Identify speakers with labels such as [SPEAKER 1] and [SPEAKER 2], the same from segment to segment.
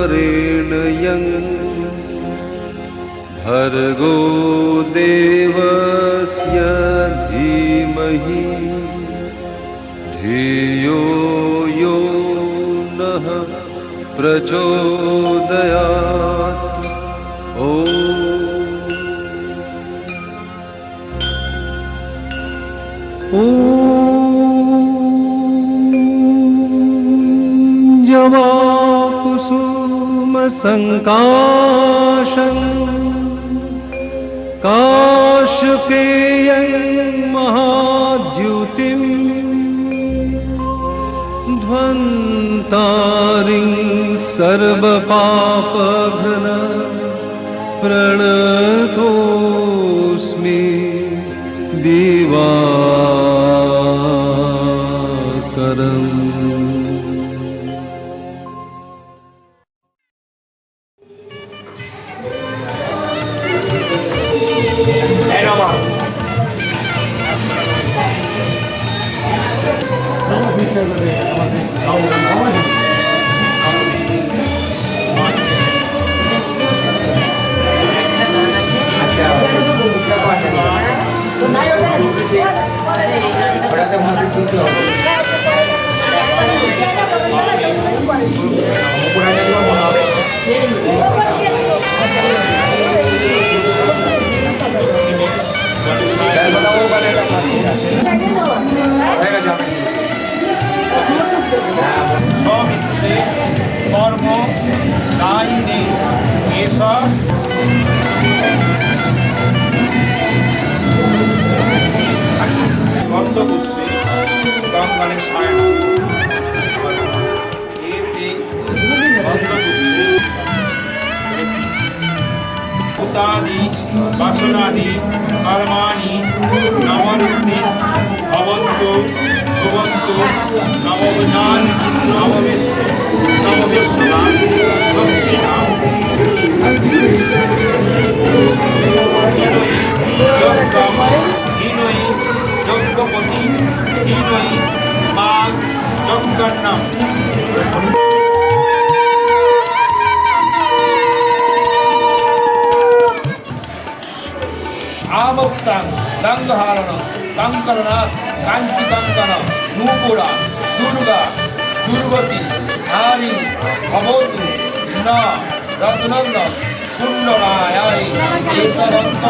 [SPEAKER 1] तत्सवितुर्वरेण्यं भर्गो देवस्य धीमहि धियो यो नः प्रचोदयात्। जवाकुसुमसङ्काशं काशपेयं महाद्युतिं ध्वन्तारिं सर्वपापघ्न प्रणतोऽस्मि दिवाकरम्।
[SPEAKER 2] সমিত্রে কর্ম দায়িনে এসব গন্ধপুষ্পে গঙ্গানে সায়ন এতে গন্ধপুষ্পে ভূতাদি বাসনাদি কর্মাণি নবরূপে ভবন্তু ভবন্তু নবজান নববিশ্বরা স্বস্তি নাম হীনই যজ্ঞম হীনই যজ্ঞপতি হীনই মাগ যজ্ঞন্নাম। আমোক্তাং গঙ্গহারণ কঙ্করনাথ কাঞ্চি কঙ্কন নূপুরা দুর্গা দুর্গতি হারি ভবতু ন রত্নন্দ কুণ্ডলায় দেশরত্ন।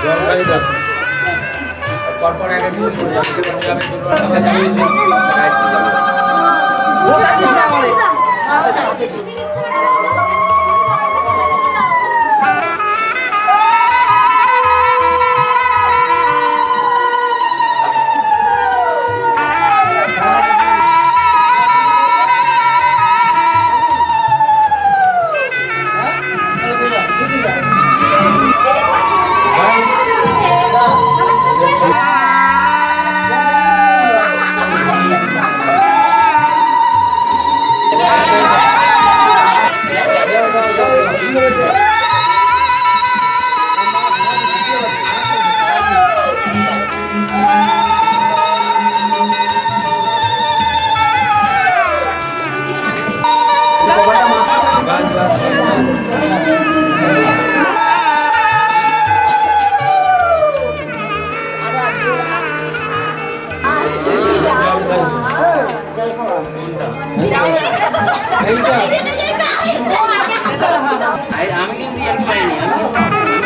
[SPEAKER 2] জল খাই দাও পরপর আগে দিয়ে
[SPEAKER 3] আমি কিন্তু ইয়ার পাইনি আমি অল্প খাইছি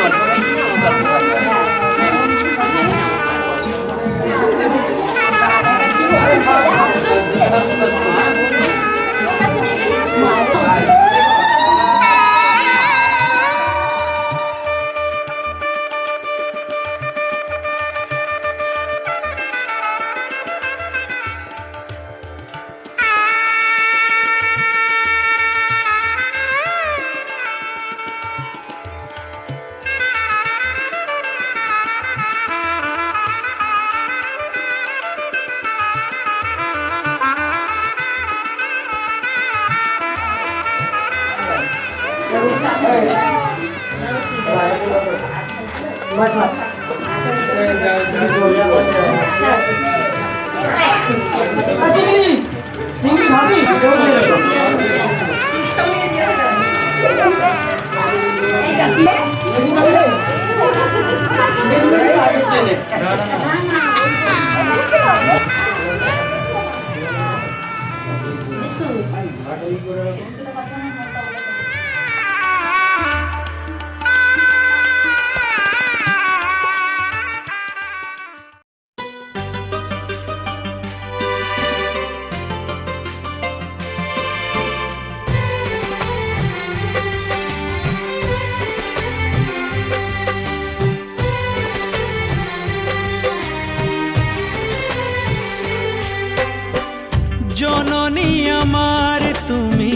[SPEAKER 4] জননী আমার তুমি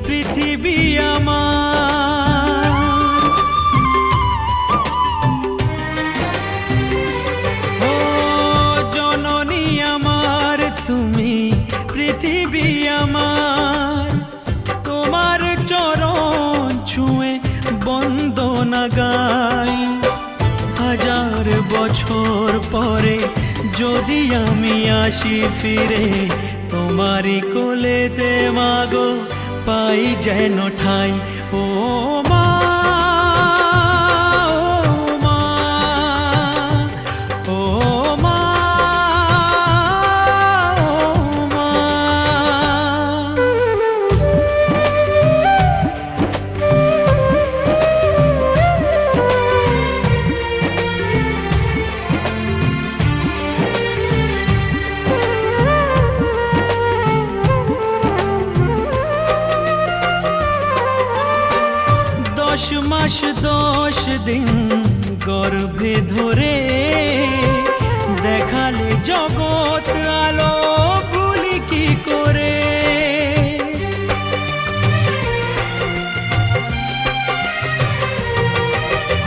[SPEAKER 4] পৃথিবী আমার ও জননী আমার তুমি পৃথিবী আমার তোমার চরণ ছুঁয়ে বন্দনা গাই হাজার বছর পরে যদি আমি আসি ফিরে তোমারি কোলেতে মাগো পাই যেন ঠাই ও মা ও মা ও মা দশ মাস 10 দিন গর্ভে ধরে দেখালে জগৎ আলো ভুলি কি করে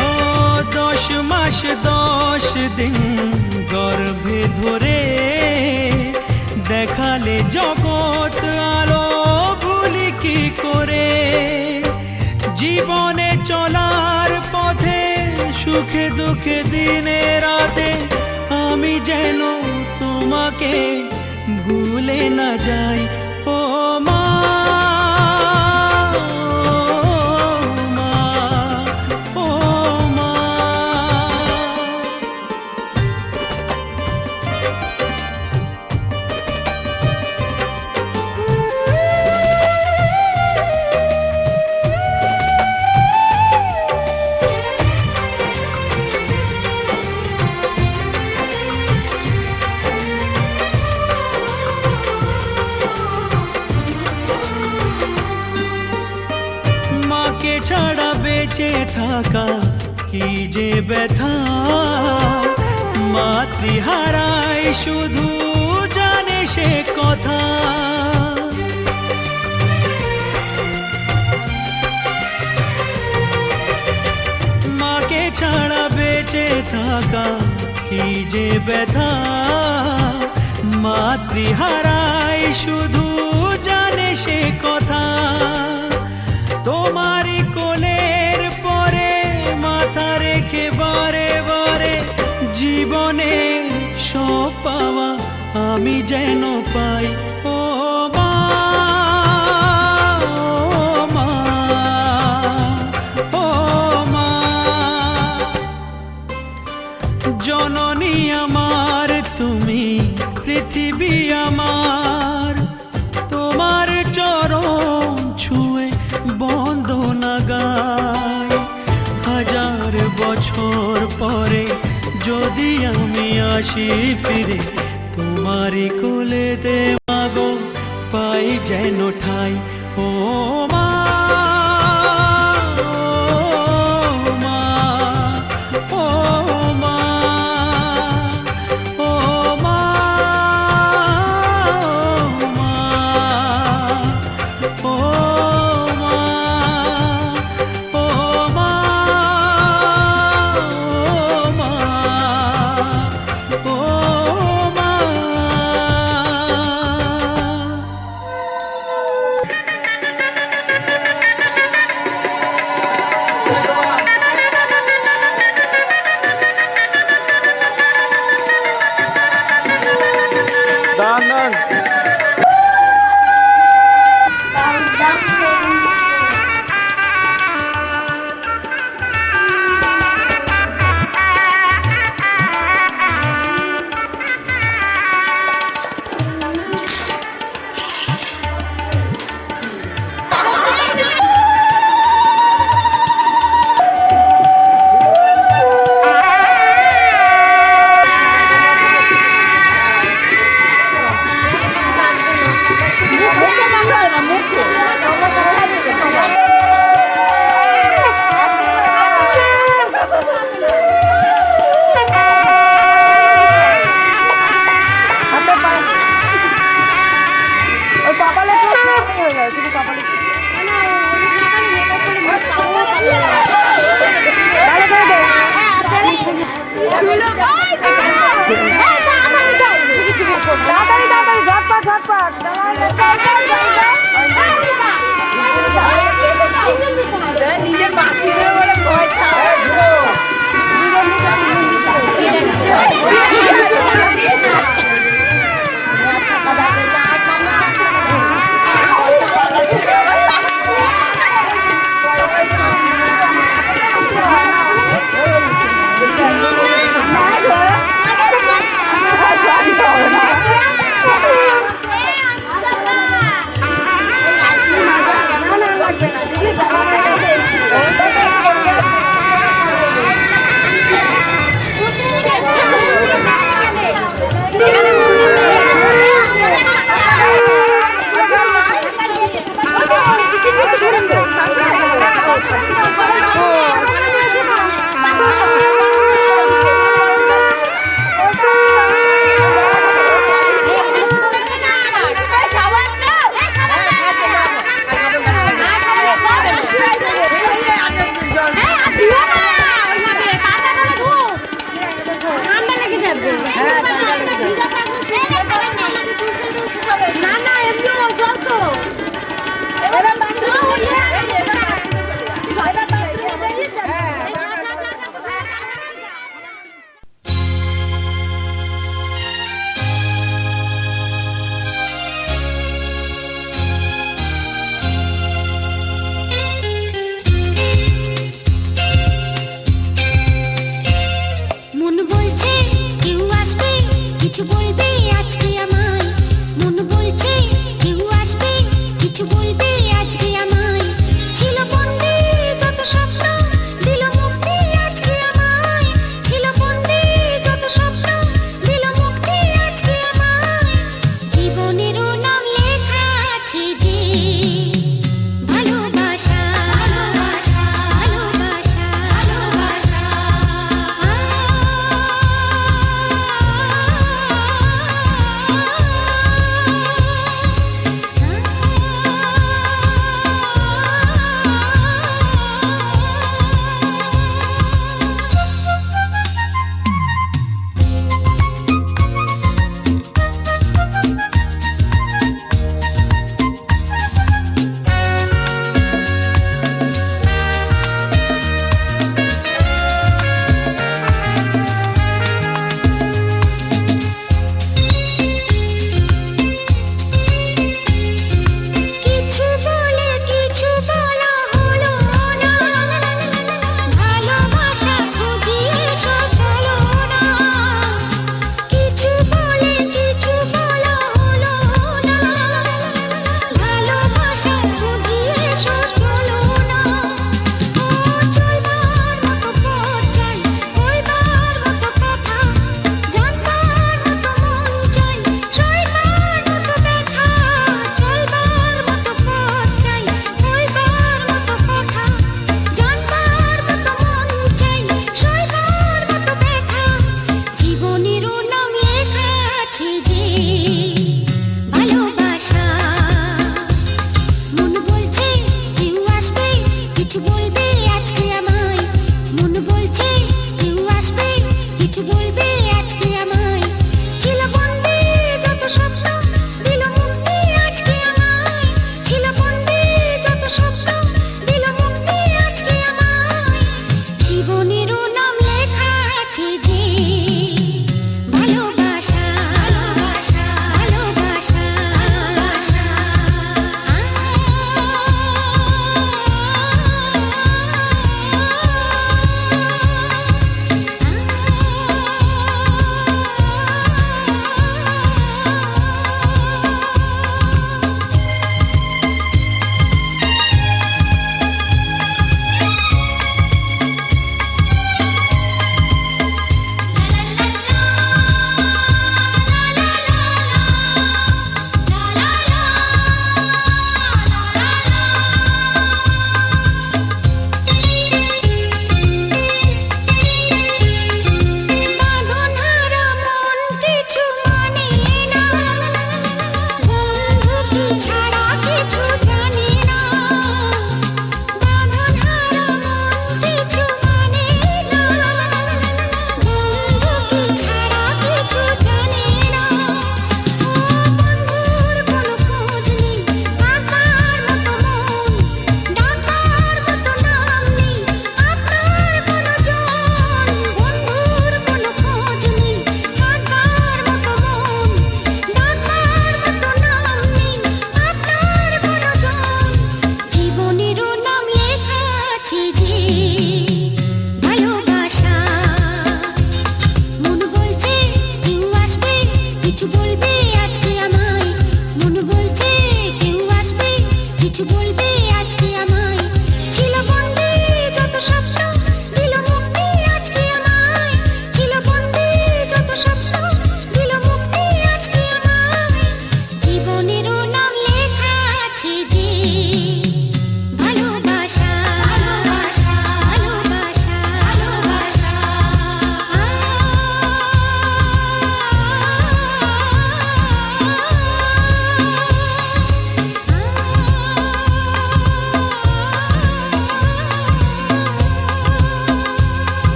[SPEAKER 4] ও 10 মাস 10 দিন গর্ভে ধরে দেখালে জগৎ আলো ভুলি কি করে জীবনে চলার পথে সুখে দুঃখে দিনে রাতে আমি যেন তোমাকে ভুলে না যাই ও মা ও মা থাকা কি যে ব্যথা, মাতৃহারায় শুধু জানে সে কথা। মাকে ছাড়া বেঁচে থাকা কি যে ব্যথা, মাতৃহারায় শুধু জানে সে কথা। তোমারই কোলের পরে মাথা রেখে বারে বারে জীবনে সব পাওয়া আমি যেন পাই। ও মা, ও মা, ও মা, জননী আমার তুমি, পৃথিবী আমার, তোমার চরণ ছুঁয়ে বন্দনা গাই। হাজার বছর পরে যদি আমি আসি ফিরে, তোমারই কোলেতে মাগো পাই যেন ঠাই। ও মা, ও মা, ও মা, ও মা, ও মা, ও মা, ও মা।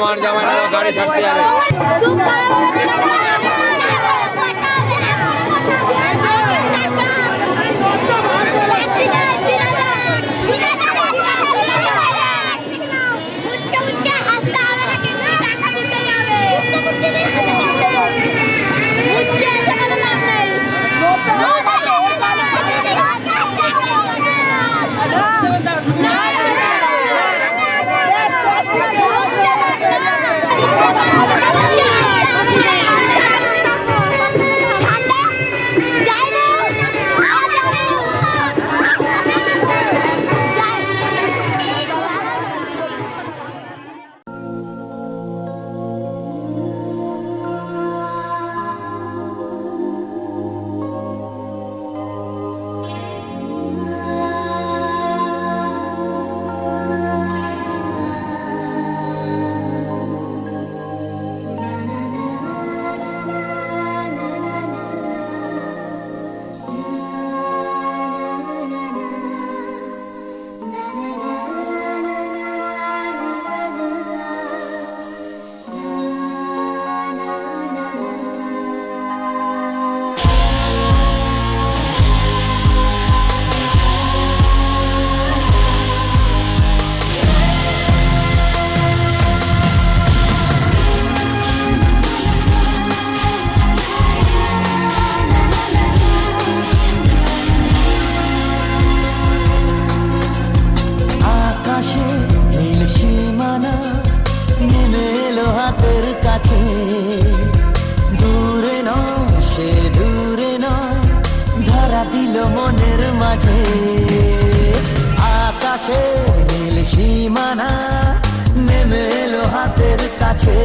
[SPEAKER 2] আমার জামাই না গাড়ি ছাড়তে যাবে।
[SPEAKER 5] মনের মাঝে আকাশে নীল সীমানা নেমে এলো হাতের কাছে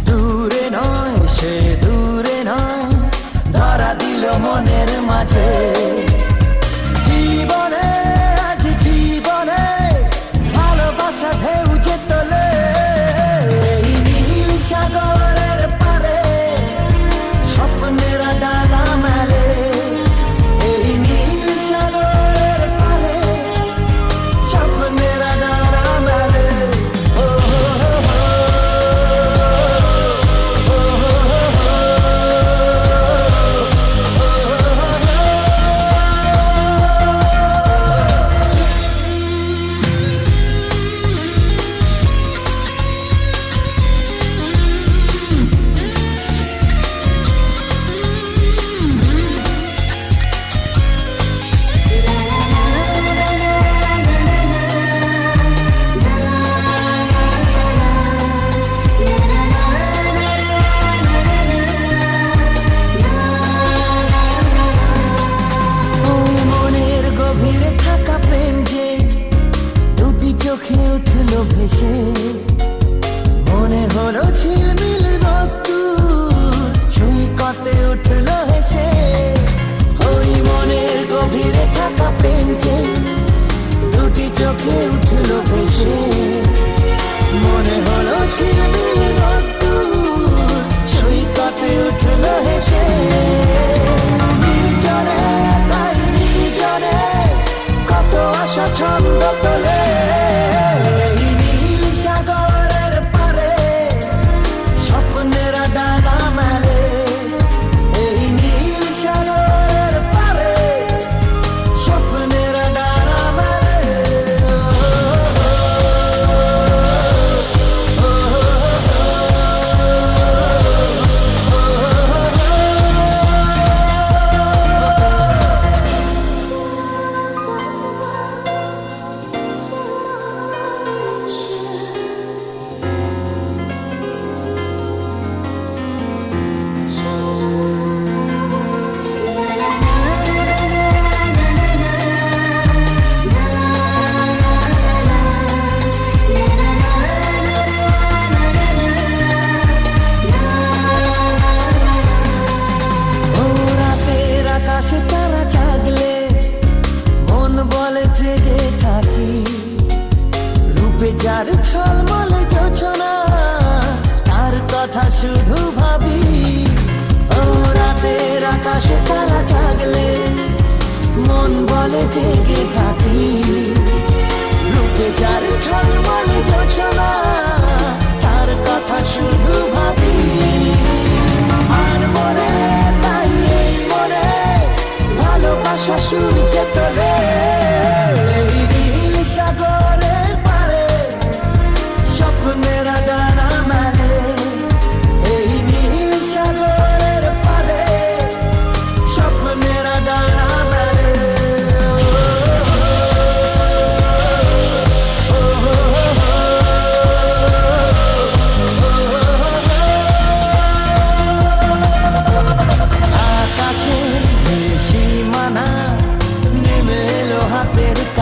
[SPEAKER 5] দূরে নয় সে দূরে নয় ধরা দিল মনের মাঝে জীবনে আজ জীবনে ভালোবাসা ঢেউ যে তোলে এই নীল সাগরের পারে স্বপ্নের ডানা মেলে ভেসে মনে হলো ঝিলমিল রোদ্দুর সৈকতে উঠলো হেসে ওই মনের গভীরে থাকা প্রেম যে দুটি চোখে উঠলো ভেসে মনে হলো ঝিলমিল রোদ্দুর সৈকতে উঠলো হেসে নির্জনে তাই নির্জনে কত আশা ছন্দ তোলে যার ছলমলে যোছনা তার কথা শুধু ভাবি ও রাতের আকাশে তারা জাগলে মন বলে জেগে থাকি রূপে যার ছলমলে যোছনা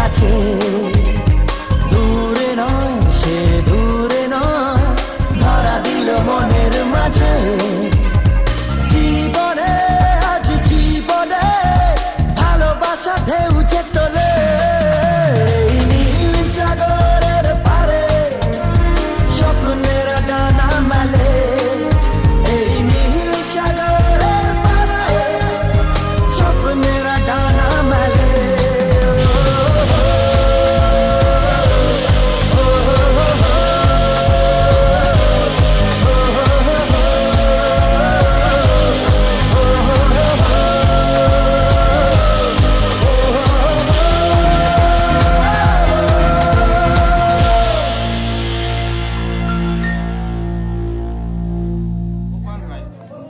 [SPEAKER 5] কাছে দূরে নয় সে দূরে নয় ধরা দিল মনের মাঝে জীবনে আজ জীবনে ভালোবাসা ঢেউ যে তোলে এই নীল সাগরের পারে স্বপ্নের ডানা মেলে এই নীল সাগরের পারে স্বপ্নের ডানা মেলে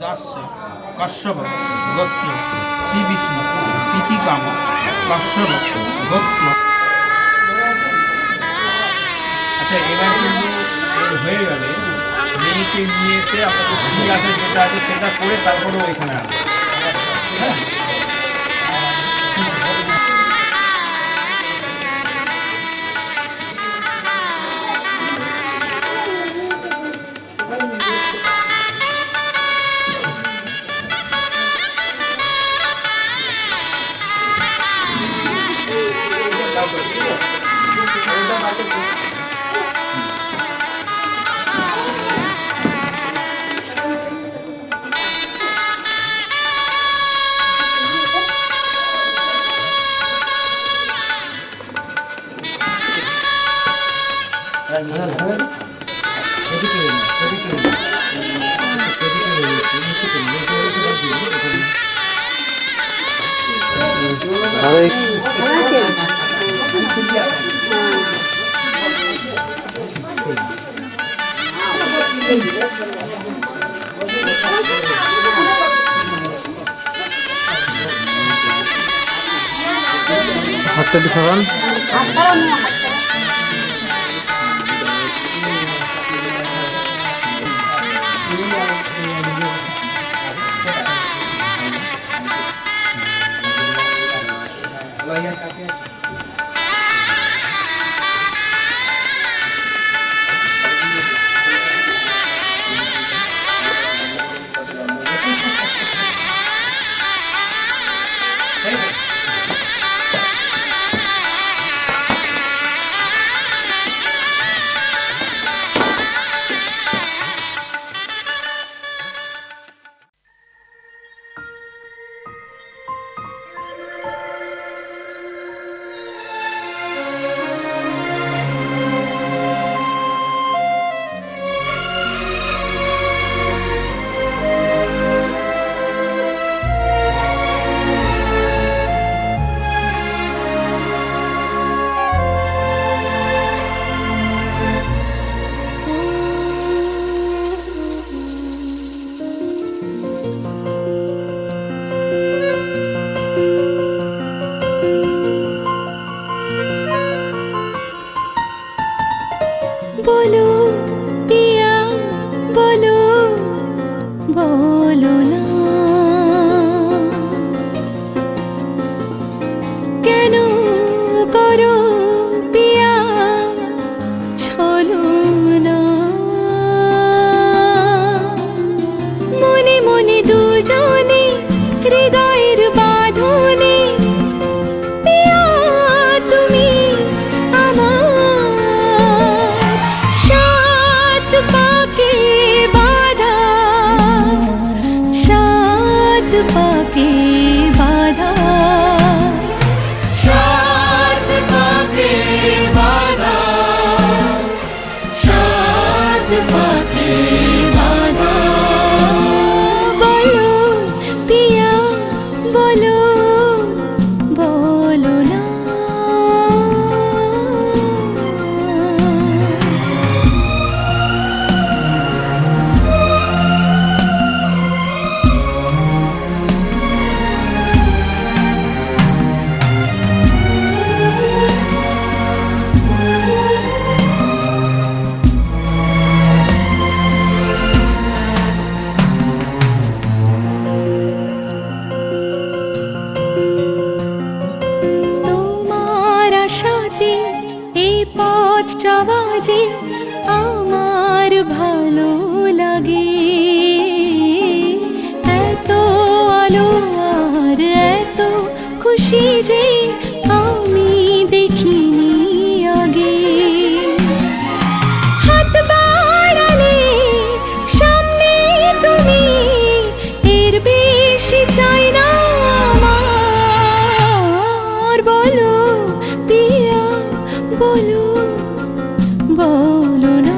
[SPEAKER 6] দাস্য কশ্যপ গোত্র শ্রী বিষ্ণু প্রীতিকাম কশ্যপ গোত্র। আচ্ছা, এবার কিন্তু এর হয়ে গেলে মেয়েকে নিয়ে এসে আপনাদের স্ত্রী আছে যেটা আছে সেটা করে তারপরেও এখানে আসবে। হ্যাঁ,
[SPEAKER 1] হাতটা একটু সরান।
[SPEAKER 7] बोलो पिया बोलो बोलो ना केनो करो पिया छलो ना मने मने दुजने हृदयेर बाँधने पिया तुमी सात पाके बाधा सात पाके চাওয়া যে আমার ভালো লাগে, এত আলো আর এত খুশি যে আমি দেখিনি আগে। হাত বাড়ালে সামনে তুমি, এর বেশি চাই না আমার। বলো পিয়া বলো, বলো না।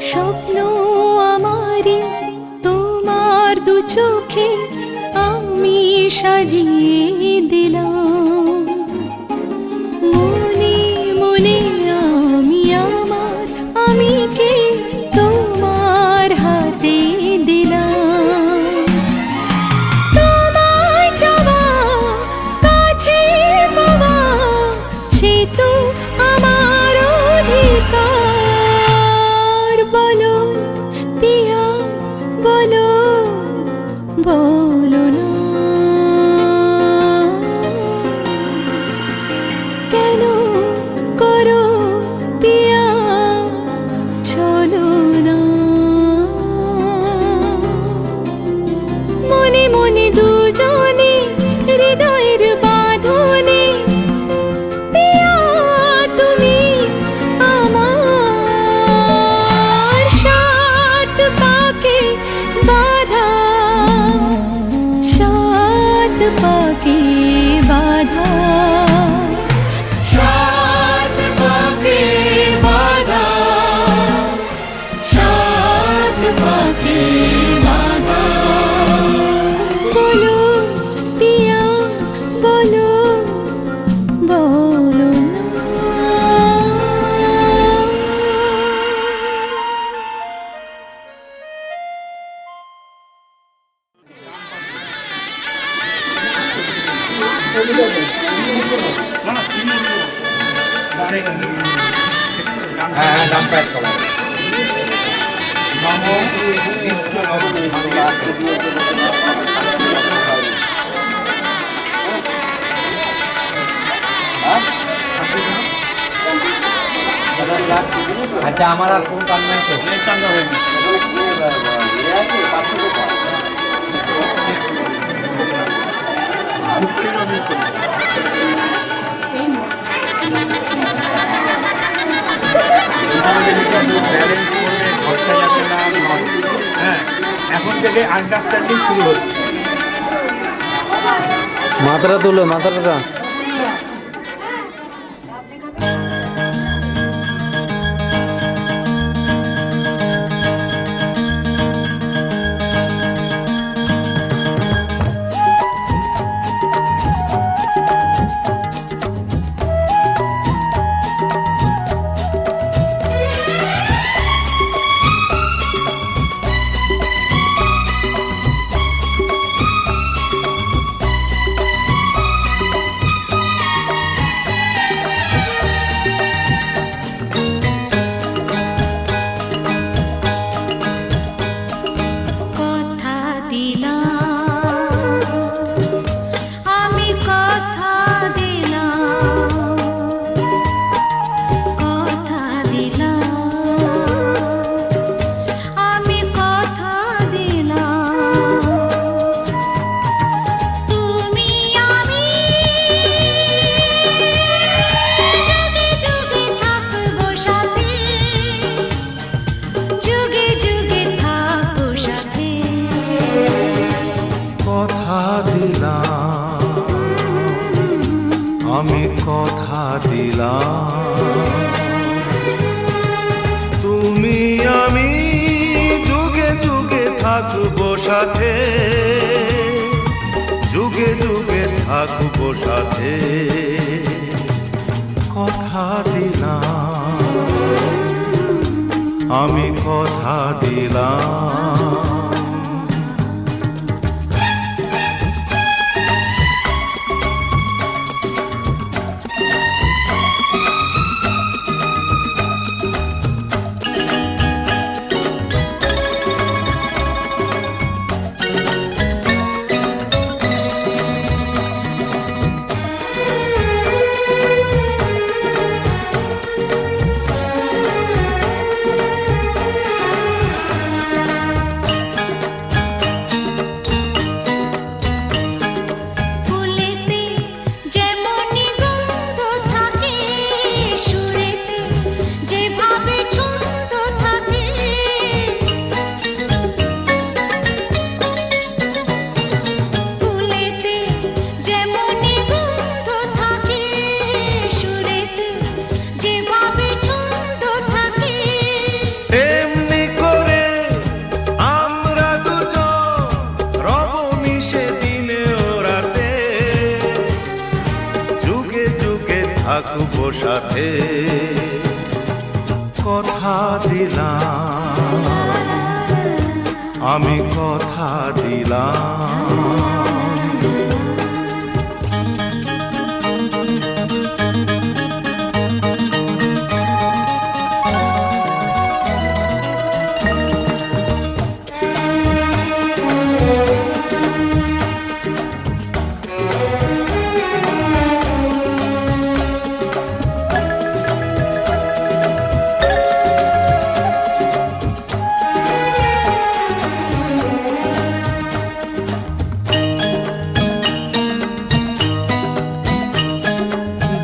[SPEAKER 7] স্বপ্ন আমারি তোমার দু চোখে আমি সাজিয়ে দিলাম, মনে মনে আমি আমার আমিকে তোমার হাতে দিলাম। তোমায় চাওয়া কাছে পাওয়া সে তো আমার অধিকার। বলো পিয়া বলো, বলো না। কেন করো পিয়া চলো না। মনে মনে দুজনে হৃদয়ের বাঁধনে, পিয়া তুমি আমার। সাত পাকে বাঁধা, সাত পাকে বাঁধা, সাত পাকে বাঁধা, সাত পাকে বাঁধা। বলো পিয়া বলো, বলো না।
[SPEAKER 2] হ্যাঁ হ্যাঁ, ডান প্যাড করা।
[SPEAKER 6] নম ইষ্ট
[SPEAKER 2] আচ্ছা, আমার আর কোনো কাম নাই তো।
[SPEAKER 6] চাঙ্গা হয়ে গেছে। ব্যালেন্স করবে, খরচা যাতে না হয়। হ্যাঁ, এখন থেকে আন্ডারস্ট্যান্ডিং শুরু হচ্ছে।
[SPEAKER 1] মাথাটা তুলো, মাথাটা।
[SPEAKER 8] আমি কথা দিলাম তুমি আমি যুগে যুগে থাকবো সাথে যুগে যুগে থাকবো সাথে কথা দিলাম আমি কথা দিলাম
[SPEAKER 7] ফুলেতে যেমনি গন্ধ থাকে সুরেতে যেভাবে ছন্দ থাকে ফুলেতে যেমনি গন্ধ থাকে সুরেতে যেভাবে ছন্দ থাকে
[SPEAKER 8] এমনি করে আমরা দুজন রব মিশে দিনে ও রাতে যুগে যুগে থাকবো সাথে কথা দিলাম আমি কথা দিলাম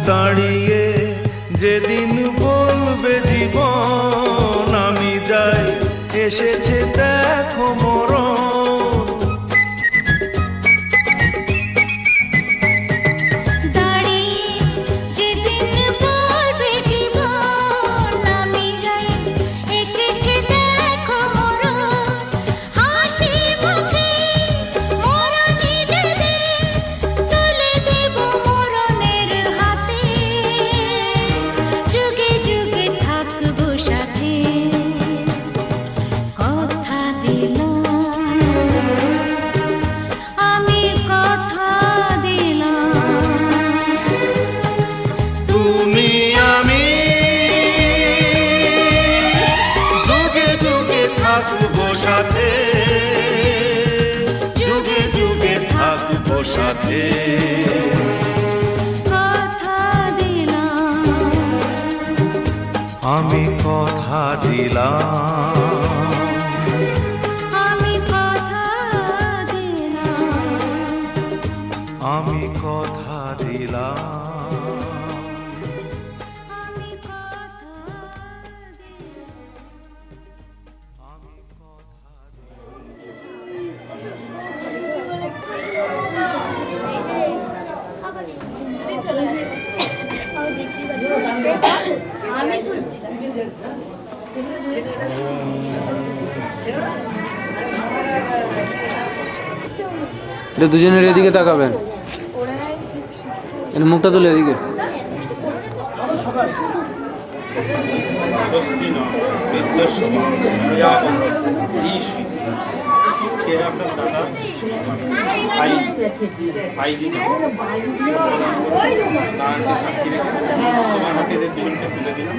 [SPEAKER 8] দাঁড়িয়ে যেদিন বলবে জীবন আমি যাই এসেছে দেখো মরণ
[SPEAKER 7] দাঁড়িয়ে যেদিন বলবে জীবন আমি যাই এসেছে দেখো মরণ হাসি মুখে মরণে যেদিন তুলে দেব মরণের হাতে যুগে যুগে থাকবো সাথে কথা দিলাম আমি কথা দিলাম
[SPEAKER 8] তুমি আমি যুগে যুগে থাকবো সাথে যুগে যুগে থাকবো সাথে
[SPEAKER 7] কথা দিলাম
[SPEAKER 8] আমি কথা দিলাম
[SPEAKER 7] আমি কথা দিলাম
[SPEAKER 8] আমি কথা দিলাম
[SPEAKER 7] আমি কথা
[SPEAKER 9] আমি খুঁজছিলাম
[SPEAKER 1] এটা দুজনের এদিকে তাকাবেন এর মুখটা তুলে এদিকে
[SPEAKER 6] স্বস্তি নয় বিদ্বেষ ঈশ কে আপনার দাদা ভাইজি তাকে সাক্ষী রেখে আমার হাতে দুজনকে তুলে দিলাম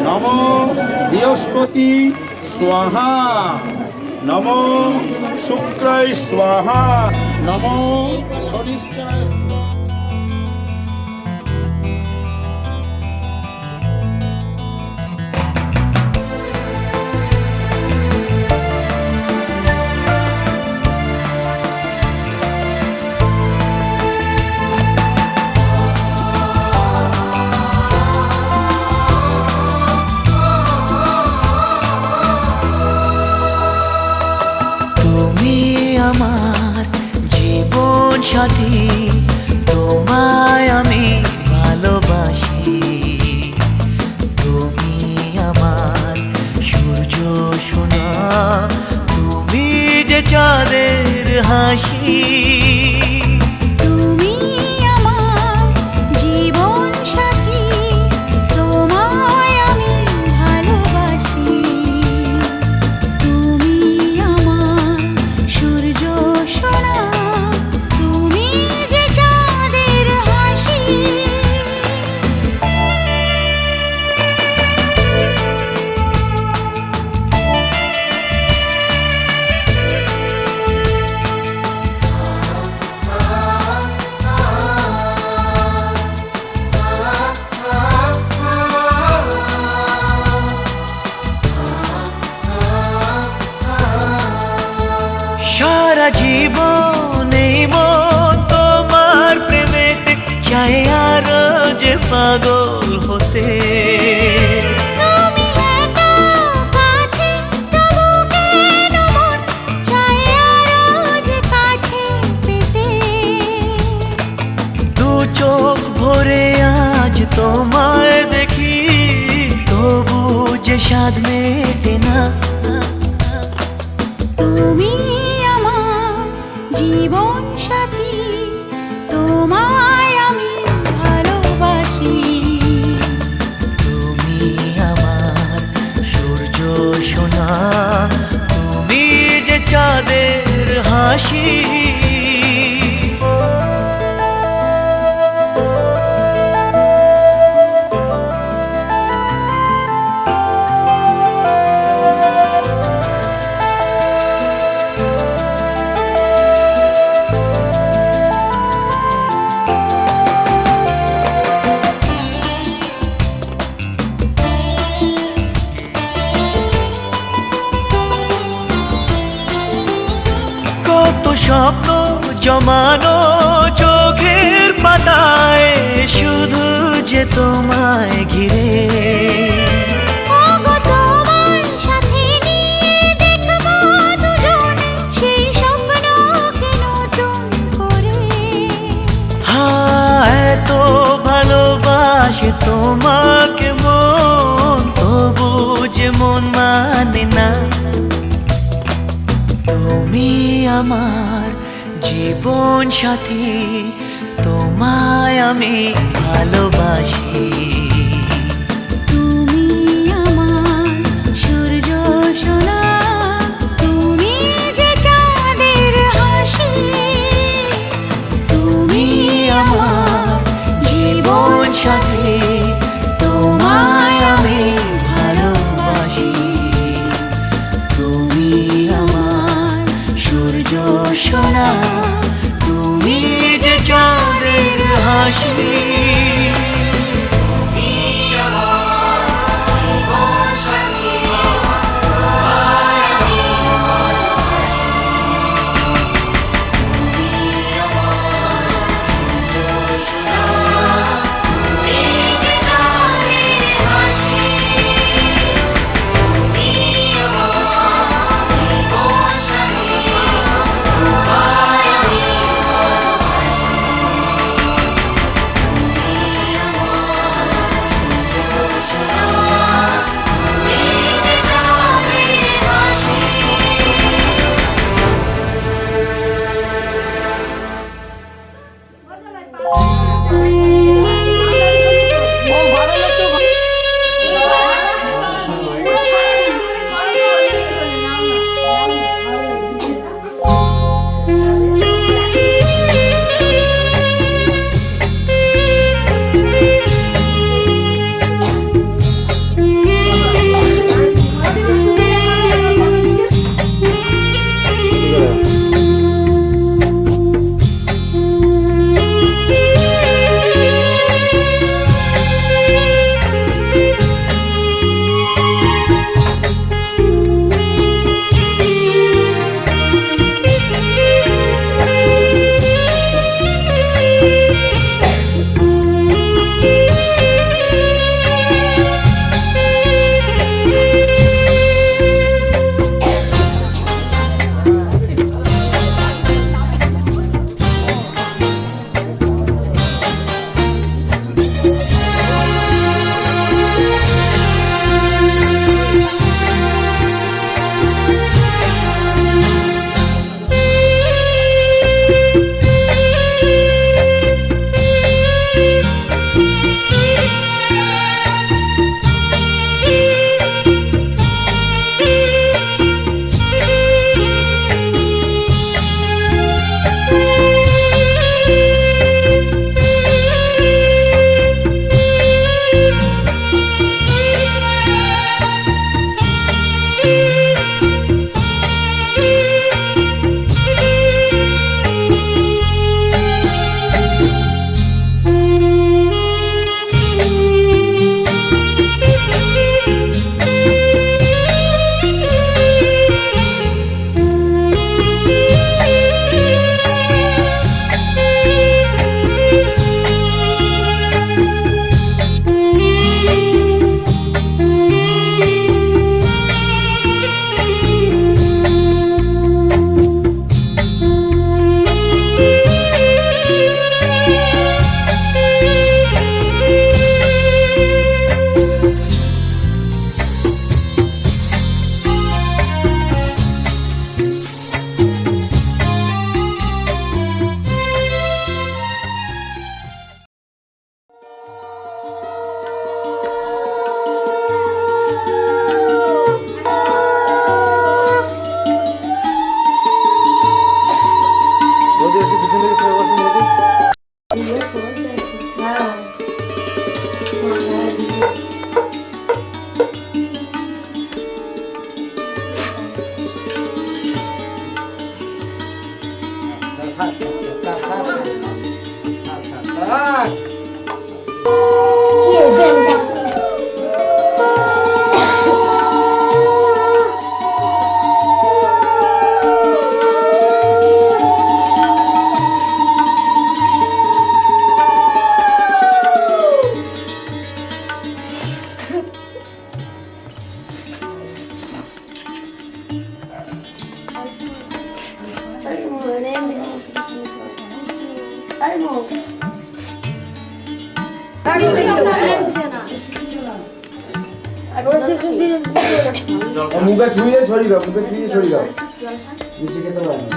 [SPEAKER 6] নম বৃহস্পতি স্বাহা নম শুক্রায় স্বাহা নম শনিশ্চরায়
[SPEAKER 5] সাথী তোমায় আমি ভালোবাসি। তুমি আমার সূর্য সোনা, তুমি যে চাঁদের হাসি।
[SPEAKER 7] তুমি আমার জীবন সাথী, তোমায় আমি ভালোবাসি। তুমি আমার সূর্য সোনা, তুমি যে চাঁদের হাসি।
[SPEAKER 5] সারা জীবন এই মন তোমার প্রেমেতে চাই আরো যে পাগল হতে।
[SPEAKER 7] তুমি এত কাছে, তবু কেন মন চায় আরো যে কাছে পেতে।
[SPEAKER 5] দু চোখ ভরে আজ তোমায় দেখি, তবু যে স্বাদ মেটে না।
[SPEAKER 7] তুমি আমার জীবন সাথী, তোমায় আমি ভালোবাসি।
[SPEAKER 5] তুমি আমার সূর্য সোনা, তুমি যে চাঁদের হাসি। কত স্বপ্ন জমানো চোখের পাতায়, শুধু যে তোমায় ঘিরে।
[SPEAKER 7] ওগো তোমার সাথে নিয়ে দেখবো দুজনে সেই স্বপ্নকে নতুন করে।
[SPEAKER 5] এত ভালোবাসে তোমাকে মন, তবু যে মন মানে না। তুমি আমার জীবন সাথী, তোমায় আমি ভালোবাসি।
[SPEAKER 7] তুমি আমার সূর্য সোনা, তুমি যে চাঁদের হাসি।
[SPEAKER 5] তুমি আমার জীবন সাথী, তোমায় আমি ভালোবাসি। তুমি আমার সূর্য সোনা, তুমি যে চাঁদের হাসি।
[SPEAKER 10] মুখে ছুঁয়ে ছড়িয়ে দাও, মুখে ছুঁয়ে ছড়িয়ে দাও। নিচে খেতে পারো না।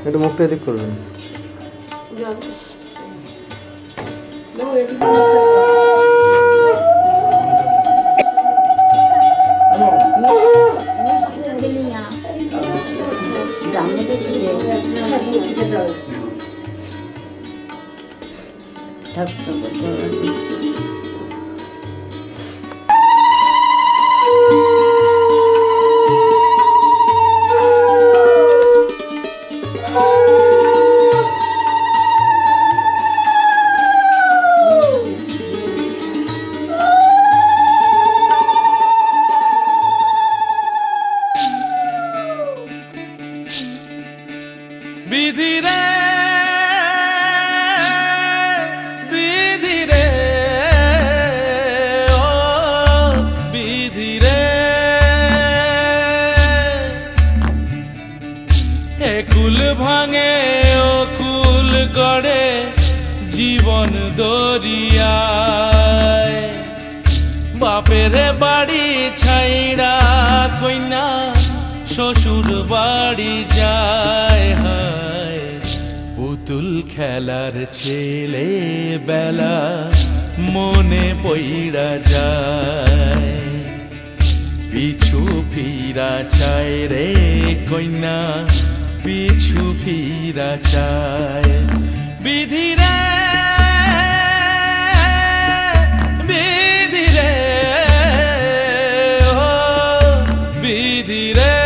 [SPEAKER 1] একটু মুখটা এদিক করবেন।
[SPEAKER 4] বিধি রে বিধি রে ও বিধি রে এ কুল ভাঙে ও কুল গড়ে জীবন দরিয়ায় বাপের বাড়ি ছাইড়া কইনা শ্বশুর বাড়ি যায় হায় পুতুল খেলার ছেলে বেলা মনে পইড়া যায় পিছু ফিরা চায় রে কইনা পিছু ফিরা চায় বিধি রে বিধি রে ও বিধি রে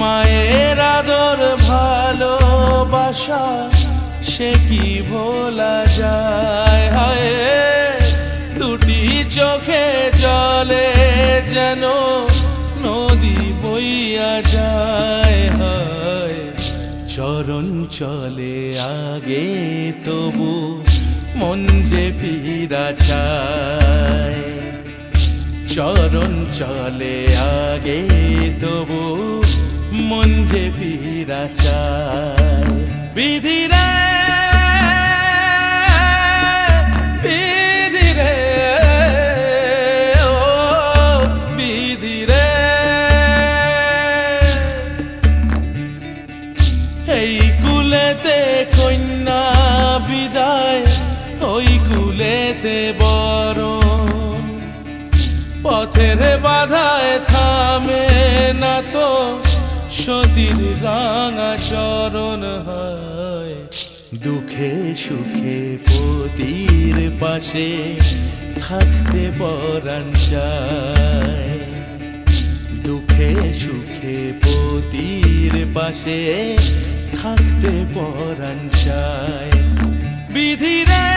[SPEAKER 4] মায়ের আদর ভালোবাসা সে কি ভোলা যায় হায় দুটি চোখে জলে যেন নদী বইয়া যায় হায় চরণ চলে আগে তবু মন যে ফিরা চায় চরণ চলে আগে তবু মন যে ফিরা চায় বিধি রে বিধি রে ও বিধি রে এই কুলেতে কন্যা বিদায় ওই কুলেতে বরণ পথের বাধায় থামে না তো সতীর রাঙা চরণ হয় দুঃখে সুখে পতির পাশে থাকতে পরাণ চায় দুঃখে সুখে পতির পাশে থাকতে পরাণ চায় বিধি রে